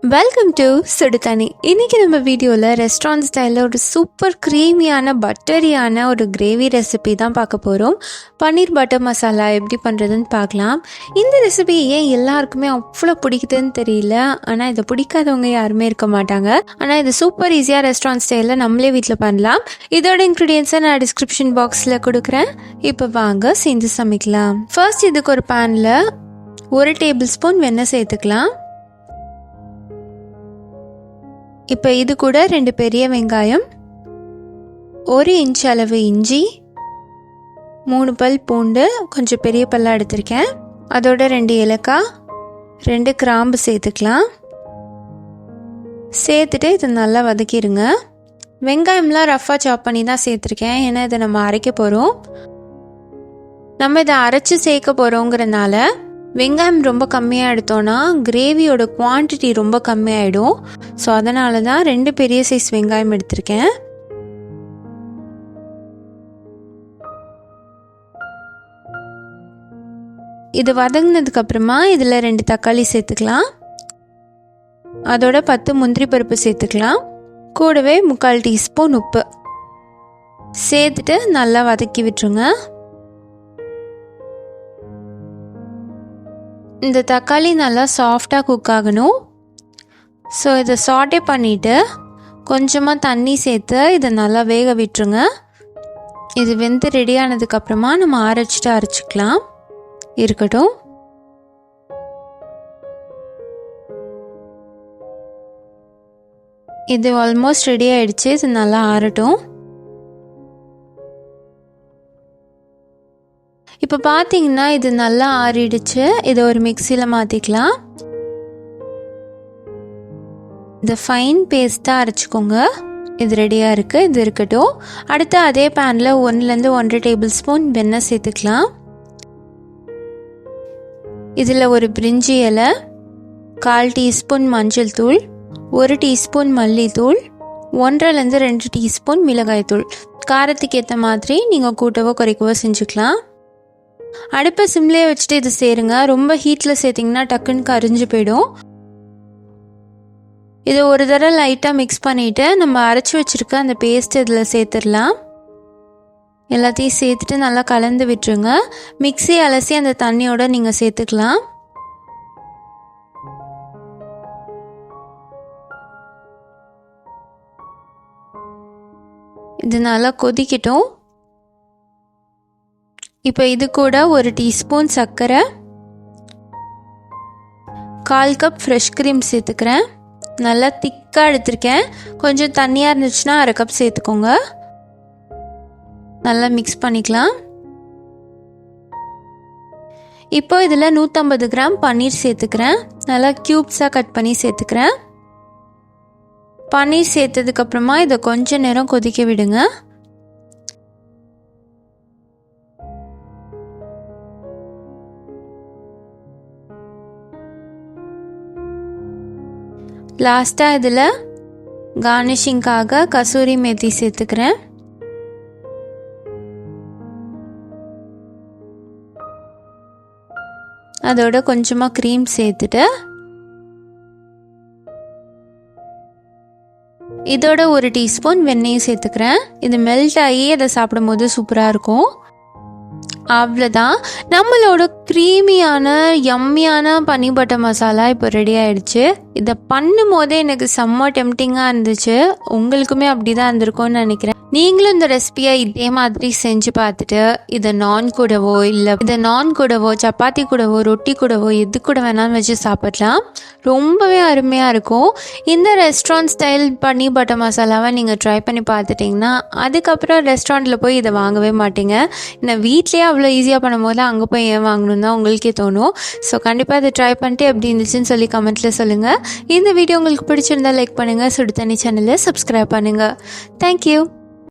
Welcome to சுடுதண்ணி. இன்றைக்கி நம்ம வீடியோவில் ரெஸ்டாரண்ட் ஸ்டைலில் ஒரு சூப்பர் க்ரீமியான பட்டரியான ஒரு கிரேவி ரெசிபி தான் பார்க்க போகிறோம். பன்னீர் பட்டர் மசாலா எப்படி பண்ணுறதுன்னு பார்க்கலாம். இந்த ரெசிபி ஏன் எல்லாருக்குமே அவ்வளோ பிடிக்குதுன்னு தெரியல. ஆனால் இதை பிடிக்காதவங்க யாருமே இருக்க மாட்டாங்க. ஆனால் இது சூப்பர் ஈஸியாக ரெஸ்டாரண்ட் ஸ்டைலில் நம்மளே வீட்டில் பண்ணலாம். இதோட இன்க்ரீடியன்ஸை நான் டிஸ்கிரிப்ஷன் பாக்ஸில் கொடுக்குறேன். இப்போ வாங்க செஞ்சு சமைக்கலாம். ஃபர்ஸ்ட் இதுக்கு ஒரு பேனில் 1 டேபிள் ஸ்பூன் வெண்ணெய் சேர்த்துக்கலாம். இப்போ இது கூட 2 பெரிய வெங்காயம், 1 இன்ச் அளவு இஞ்சி, 3 பல் பூண்டு கொஞ்சம் பெரிய பல்லாக எடுத்திருக்கேன். அதோட 2 ஏலக்காய், 2 கிராம்பு சேர்த்துக்கலாம். சேர்த்துட்டு இதை நல்லா வதக்கிடுங்க. வெங்காயம்லாம் ரஃபாக சாப் பண்ணி தான் சேர்த்துருக்கேன், ஏன்னா இதை நம்ம அரைக்க போகிறோம். நம்ம இதை அரைச்சி சேர்க்க போகிறோங்கிறனால வெங்காயம் ரொம்ப கம்மியாக எடுத்தோன்னா கிரேவியோட குவான்டிட்டி ரொம்ப கம்மியாயிடும். ஸோ அதனால தான் 2 பெரிய சைஸ் வெங்காயம் எடுத்திருக்கேன். இது வதங்கினதுக்கப்புறமா இதில் 2 தக்காளி சேர்த்துக்கலாம். அதோட 10 முந்திரி பருப்பு சேர்த்துக்கலாம். கூடவே 3/4 டீஸ்பூன் உப்பு சேர்த்துட்டு நல்லா வதக்கி விட்டுருங்க. இந்த தக்காளி நல்லா சாஃப்டாக குக் ஆகணும். ஸோ இதை சாட்டே பண்ணிவிட்டு கொஞ்சமாக தண்ணி சேர்த்து இதை நல்லா வேக விட்டுருங்க. இது வெந்து ரெடி ஆனதுக்கப்புறமா நம்ம அரைச்சிக்கலாம். இருக்கட்டும். இது ஆல்மோஸ்ட் ரெடி ஆகிடுச்சு. இது நல்லா ஆறட்டும். இப்போ பார்த்தீங்கன்னா இது நல்லா ஆறிடுச்சு. இதை ஒரு மிக்சியில் மாற்றிக்கலாம். இந்த ஃபைன் பேஸ்ட்டாக அரைச்சிக்கோங்க. இது ரெடியாக இருக்குது. இது இருக்கட்டும். அடுத்து அதே பேனில் 1லேருந்து 1.5 டேபிள் ஸ்பூன் வெண்ணெய் சேர்த்துக்கலாம். இதில் ஒரு பிரிஞ்சி இலை, 1/4 டீஸ்பூன் மஞ்சள் தூள், 1 டீஸ்பூன் மல்லித்தூள், 1.5லேருந்து 2 டீஸ்பூன் மிளகாய்த்தூள். காரத்துக்கு ஏற்ற மாதிரி நீங்கள் கூட்டவோ குறைக்கவோ செஞ்சுக்கலாம். அடுப்பை சிம்லேயே வச்சுட்டு இது சேருங்க. ரொம்ப ஹீட்டில் சேர்த்திங்கன்னா டக்குன்னு கரிஞ்சு போயிடும். இதை ஒரு தடவை லைட்டாக மிக்ஸ் பண்ணிவிட்டு நம்ம அரைச்சி வச்சுருக்க அந்த பேஸ்ட் இதில் சேர்த்துடலாம். எல்லாத்தையும் சேர்த்துட்டு நல்லா கலந்து விட்டுருங்க. மிக்ஸி அலசி அந்த தண்ணியோட நீங்கள் சேர்த்துக்கலாம். இது நல்லா கொதிக்கட்டும். இப்போ இது கூட 1 டீஸ்பூன் சர்க்கரை, 1/4 கப் ஃப்ரெஷ் க்ரீம் சேர்த்துக்கிறேன். நல்லா திக்காக எடுத்திருக்கேன். கொஞ்சம் தண்ணியாக இருந்துச்சுன்னா 1/2 கப் சேர்த்துக்கோங்க. நல்லா மிக்ஸ் பண்ணிக்கலாம். இப்போ இதில் 150 கிராம் பன்னீர் சேர்த்துக்கிறேன். நல்லா க்யூப்ஸாக கட் பண்ணி சேர்த்துக்கிறேன். பன்னீர் சேர்த்ததுக்கப்புறமா இதை கொஞ்சம் நேரம் கொதிக்க விடுங்க. லாஸ்ட்டாக இதில் கார்னிஷிங்காக கசூரி மேத்தி சேர்த்துக்கிறேன். அதோட கொஞ்சமாக க்ரீம் சேர்த்துட்டு இதோட 1 டீஸ்பூன் வெண்ணெயும் சேர்த்துக்கிறேன். இது மெல்ட் ஆகி அதை சாப்பிடும்போது சூப்பராக இருக்கும். அவ்வளோதான், நம்மளோட க்ரீமியான யம்மியான பன்னீர் பட்டர் மசாலா இப்போ ரெடி ஆகிடுச்சு. இதை பண்ணும் போதே எனக்கு செம்ம டெம்டிங்காக இருந்துச்சு. உங்களுக்குமே அப்படி தான் இருந்திருக்கும்னு நினைக்கிறேன். நீங்களும் இந்த ரெசிபியை இதே மாதிரி செஞ்சு பார்த்துட்டு இதை நான் கூடவோ சப்பாத்தி கூடவோ ரொட்டி கூடவோ எது கூட வேணாலும் வச்சு சாப்பிடலாம். ரொம்பவே அருமையாக இருக்கும். இந்த ரெஸ்டாரண்ட் ஸ்டைல் பன்னீர் பட்டர் மசாலாவை நீங்கள் ட்ரை பண்ணி பார்த்துட்டிங்கன்னா அதுக்கப்புறம் ரெஸ்டாரண்ட்டில் போய் இதை வாங்கவே மாட்டீங்க. இந்த வீட்லேயே அவ்வளோ ஈஸியாக பண்ணும்போது அங்கே போய் ஏன் வாங்கணும் தான் உங்களுக்கே தோணும். ஸோ கண்டிப்பாக இதை ட்ரை பண்ணிட்டு எப்படி இருந்துச்சுன்னு சொல்லி கமெண்ட்டில் சொல்லுங்கள். இந்த வீடியோ உங்களுக்கு பிடிச்சிருந்தா லைக் பண்ணுங்கள். சுடுதண்ணி சேனலை சப்ஸ்கிரைப் பண்ணுங்கள். தேங்க்யூ.